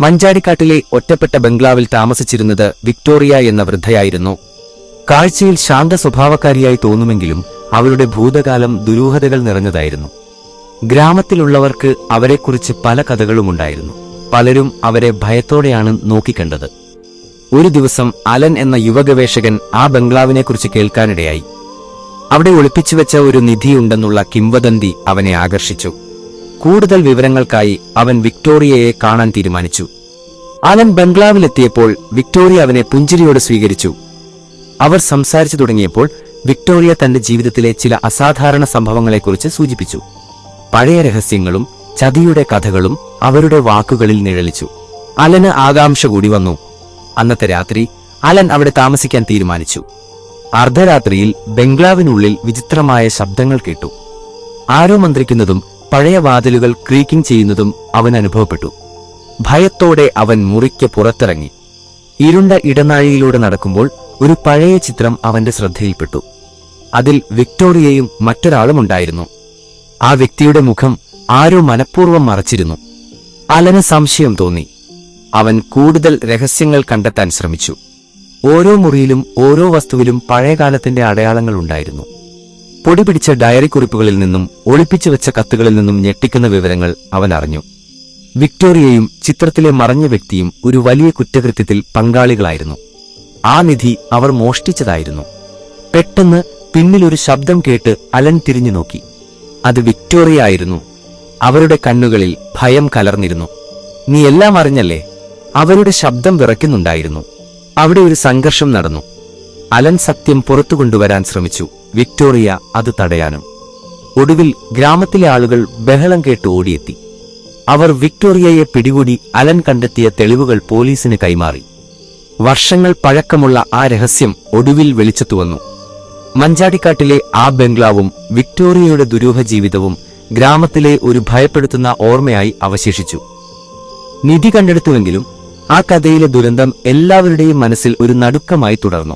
മഞ്ചാടിക്കാട്ടിലെ ഒറ്റപ്പെട്ട ബംഗ്ലാവിൽ താമസിച്ചിരുന്നത് വിക്ടോറിയ എന്ന വൃദ്ധയായിരുന്നു. കാഴ്ചയിൽ ശാന്ത സ്വഭാവക്കാരിയായി തോന്നുമെങ്കിലും അവളുടെ ഭൂതകാലം ദുരൂഹതകൾ നിറഞ്ഞതായിരുന്നു. ഗ്രാമത്തിലുള്ളവർക്ക് അവരെക്കുറിച്ച് പല കഥകളുമുണ്ടായിരുന്നു. പലരും അവരെ ഭയത്തോടെയാണ് നോക്കിക്കണ്ടത്. ഒരു ദിവസം അലൻ എന്ന യുവഗവേഷകൻ ആ ബംഗ്ലാവിനെക്കുറിച്ച് കേൾക്കാനിടയായി. അവിടെ ഒളിപ്പിച്ചുവെച്ച ഒരു നിധിയുണ്ടെന്നുള്ള കിംവദന്തി അവനെ ആകർഷിച്ചു. കൂടുതൽ വിവരങ്ങൾക്കായി അവൻ വിക്ടോറിയയെ കാണാൻ തീരുമാനിച്ചു. അലൻ ബംഗ്ലാവിലെത്തിയപ്പോൾ വിക്ടോറിയ അവനെ പുഞ്ചിരിയോടെ സ്വീകരിച്ചു. അവർ സംസാരിച്ചു തുടങ്ങിയപ്പോൾ വിക്ടോറിയ തന്റെ ജീവിതത്തിലെ ചില അസാധാരണ സംഭവങ്ങളെക്കുറിച്ച് സൂചിപ്പിച്ചു. പഴയ രഹസ്യങ്ങളും ചതിയുടെ കഥകളും അവരുടെ വാക്കുകളിൽ നിഴലിച്ചു. അലന് ആകാംക്ഷ കൂടി വന്നു. അന്നത്തെ രാത്രി അലൻ അവിടെ താമസിക്കാൻ തീരുമാനിച്ചു. അർദ്ധരാത്രിയിൽ ബംഗ്ലാവിനുള്ളിൽ വിചിത്രമായ ശബ്ദങ്ങൾ കേട്ടു. ആരോ മന്ത്രിക്കുന്നതും പഴയ വാതിലുകൾ ക്രീക്കിംഗ് ചെയ്യുന്നതും അവൻ അനുഭവപ്പെട്ടു. ഭയത്തോടെ അവൻ മുറിക്ക് പുറത്തിറങ്ങി. ഇരുണ്ട ഇടനാഴിയിലൂടെ നടക്കുമ്പോൾ ഒരു പഴയ ചിത്രം അവന്റെ ശ്രദ്ധയിൽപ്പെട്ടു. അതിൽ വിക്ടോറിയയും മറ്റൊരാളുമുണ്ടായിരുന്നു. ആ വ്യക്തിയുടെ മുഖം ആരോ മനഃപൂർവ്വം മറച്ചിരുന്നു. അലന് സംശയം തോന്നി. അവൻ കൂടുതൽ രഹസ്യങ്ങൾ കണ്ടെത്താൻ ശ്രമിച്ചു. ഓരോ മുറിയിലും ഓരോ വസ്തുവിലും പഴയകാലത്തിന്റെ അടയാളങ്ങൾ ഉണ്ടായിരുന്നു. പൊടിപിടിച്ച ഡയറി കുറിപ്പുകളിൽ നിന്നും ഒളിപ്പിച്ചുവെച്ച കത്തുകളിൽ നിന്നും ഞെട്ടിക്കുന്ന വിവരങ്ങൾ അവൻ അറിഞ്ഞു. വിക്ടോറിയയും ചിത്രത്തിലെ മറഞ്ഞ വ്യക്തിയും ഒരു വലിയ കുറ്റകൃത്യത്തിൽ പങ്കാളികളായിരുന്നു. ആ നിധി അവർ മോഷ്ടിച്ചതായിരുന്നു. പെട്ടെന്ന് പിന്നിലൊരു ശബ്ദം കേട്ട് അലൻ തിരിഞ്ഞു നോക്കി. അത് വിക്ടോറിയ ആയിരുന്നു. അവരുടെ കണ്ണുകളിൽ ഭയം കലർന്നിരുന്നു. "നീ എല്ലാം അറിഞ്ഞല്ലേ?" അവരുടെ ശബ്ദം വിറയ്ക്കുന്നുണ്ടായിരുന്നു. അവിടെ ഒരു സംഘർഷം നടന്നു. അലൻ സത്യം പുറത്തു കൊണ്ടുവരാൻ ശ്രമിച്ചു, വിക്ടോറിയ അത് തടയാനും. ഒടുവിൽ ഗ്രാമത്തിലെ ആളുകൾ ബഹളം കേട്ട് ഓടിയെത്തി. അവർ വിക്ടോറിയയെ പിടികൂടി അലൻ കണ്ടെത്തിയ തെളിവുകൾ പോലീസിന് കൈമാറി. വർഷങ്ങൾ പഴക്കമുള്ള ആ രഹസ്യം ഒടുവിൽ വെളിച്ചത്തുവന്നു. മഞ്ചാടിക്കാട്ടിലെ ആ ബംഗ്ലാവും വിക്ടോറിയയുടെ ദുരൂഹ ജീവിതവും ഗ്രാമത്തിലെ ഒരു ഭയപ്പെടുത്തുന്ന ഓർമ്മയായി അവശേഷിച്ചു. നിധി കണ്ടെടുത്തുവെങ്കിലും ആ കഥയിലെ ദുരന്തം എല്ലാവരുടെയും മനസ്സിൽ ഒരു നടുക്കമായി തുടർന്നു.